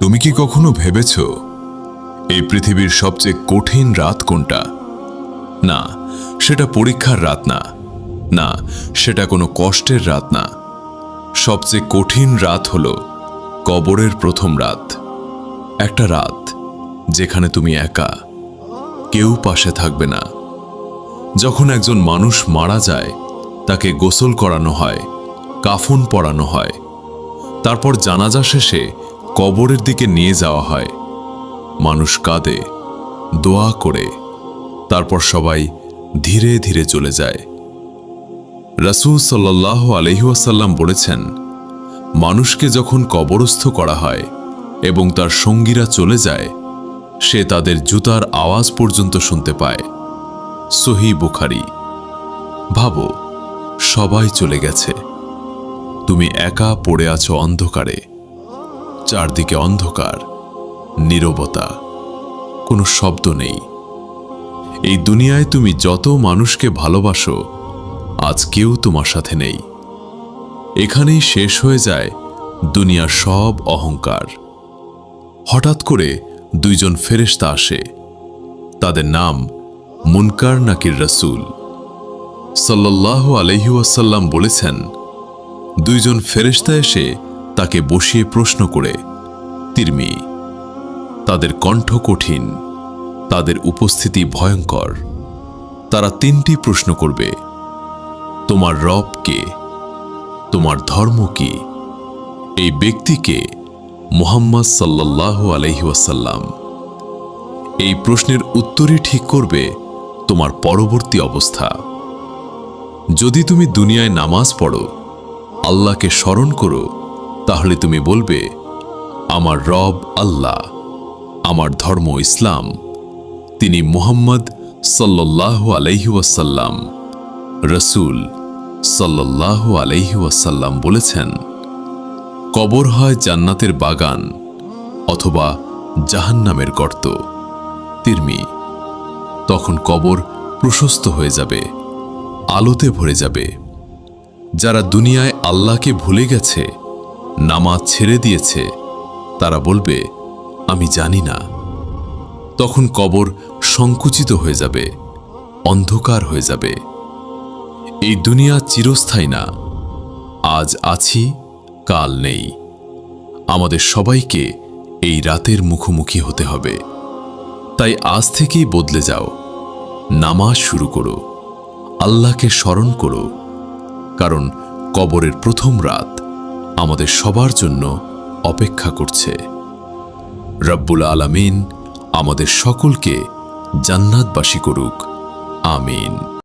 তুমি কি কখনো ভেবেছ এই পৃথিবীর সবচেয়ে কঠিন রাত কোনটা? না, সেটা পরীক্ষার রাত না, না সেটা কোনো কষ্টের রাত না। সবচেয়ে কঠিন রাত হলো কবরের প্রথম রাত। একটা রাত যেখানে তুমি একা, কেউ পাশে থাকবে না। যখন একজন মানুষ মারা যায়, তাকে গোসল করানো হয়, কাফন পরানো হয়, তারপর জানাজা শেষে কবরের দিকে নিয়ে যাওয়া হয়। মানুষ কাঁদে, দোয়া করে, তারপর সবাই ধীরে ধীরে চলে যায়। রাসূল সাল্লাল্লাহু আলাইহি ওয়াসাল্লাম বলেছেন, মানুষকে যখন কবরস্থ করা হয় এবং তার সঙ্গীরা চলে যায়, সে তাদের জুতার আওয়াজ পর্যন্ত শুনতে পায়। সহিহ বুখারী। ভাবো, সবাই চলে গেছে, তুমি একা পড়ে আছো অন্ধকারে। চারদিকে অন্ধকার, নীরবতা, কোনো শব্দ নেই। এই দুনিয়ায় তুমি যত মানুষকে ভালোবাসো, আজ কেউ তোমার সাথে নেই। এখানেই শেষ হয়ে যায় দুনিয়ার সব অহংকার। হঠাৎ করে দুইজন ফেরেশতা আসে। তাদের নাম মুনকার নাকির রাসূল। সাল্লাল্লাহু আলাইহি ওয়াসাল্লাম বলেছেন, দুইজন ফেরেশতা এসে তাকে বসিয়ে প্রশ্ন করে, তিরমি। তাদের কণ্ঠ কঠিন, তাদের উপস্থিতি ভয়ঙ্কর। তারা তিনটি প্রশ্ন করবে, তোমার রব কে? তোমার ধর্ম কি? এই ব্যক্তিকে মুহাম্মদ সাল্লাল্লাহু আলাইহি ওয়াসাল্লাম। এই প্রশ্নের উত্তরই ঠিক করবে তোমার পরবর্তী অবস্থা। যদি তুমি দুনিয়ায় নামাজ পড়ো, আল্লাহকে স্মরণ করো, তাহলে তুমি বলবে, আমার রব আল্লাহ, আমার ধর্ম ইসলাম, তিনি মুহাম্মদ সাল্লাল্লাহু আলাইহি ওয়াসাল্লাম। রাসূল সাল্লাল্লাহু আলাইহি ওয়াসাল্লাম বলেছেন, কবর হয় জান্নাতের বাগান অথবা জাহান্নামের গর্ত। তিরমি। তখন কবর প্রশস্ত হয়ে যাবে, আলোতে ভরে যাবে। যারা দুনিয়ায় আল্লাহকে ভুলে গেছে, নামাজ ছেড়ে দিয়েছে, তারা বলবে, আমি জানি না। তখন কবর সংকুচিত হয়ে যাবে, অন্ধকার হয়ে যাবে। এই দুনিয়া চিরস্থায়ী না। আজ আছি, কাল নেই। আমাদের সবাইকে এই রাতের মুখোমুখি হতে হবে। তাই আজ থেকেই বদলে যাও, নামাজ শুরু করো, আল্লাহকে স্মরণ করো, কারণ কবরের প্রথম রাত আমাদের সবার জন্য অপেক্ষা করছে। রব্বুল আলামিন আমাদের সকলকে জান্নাতবাসী করুক। আমিন।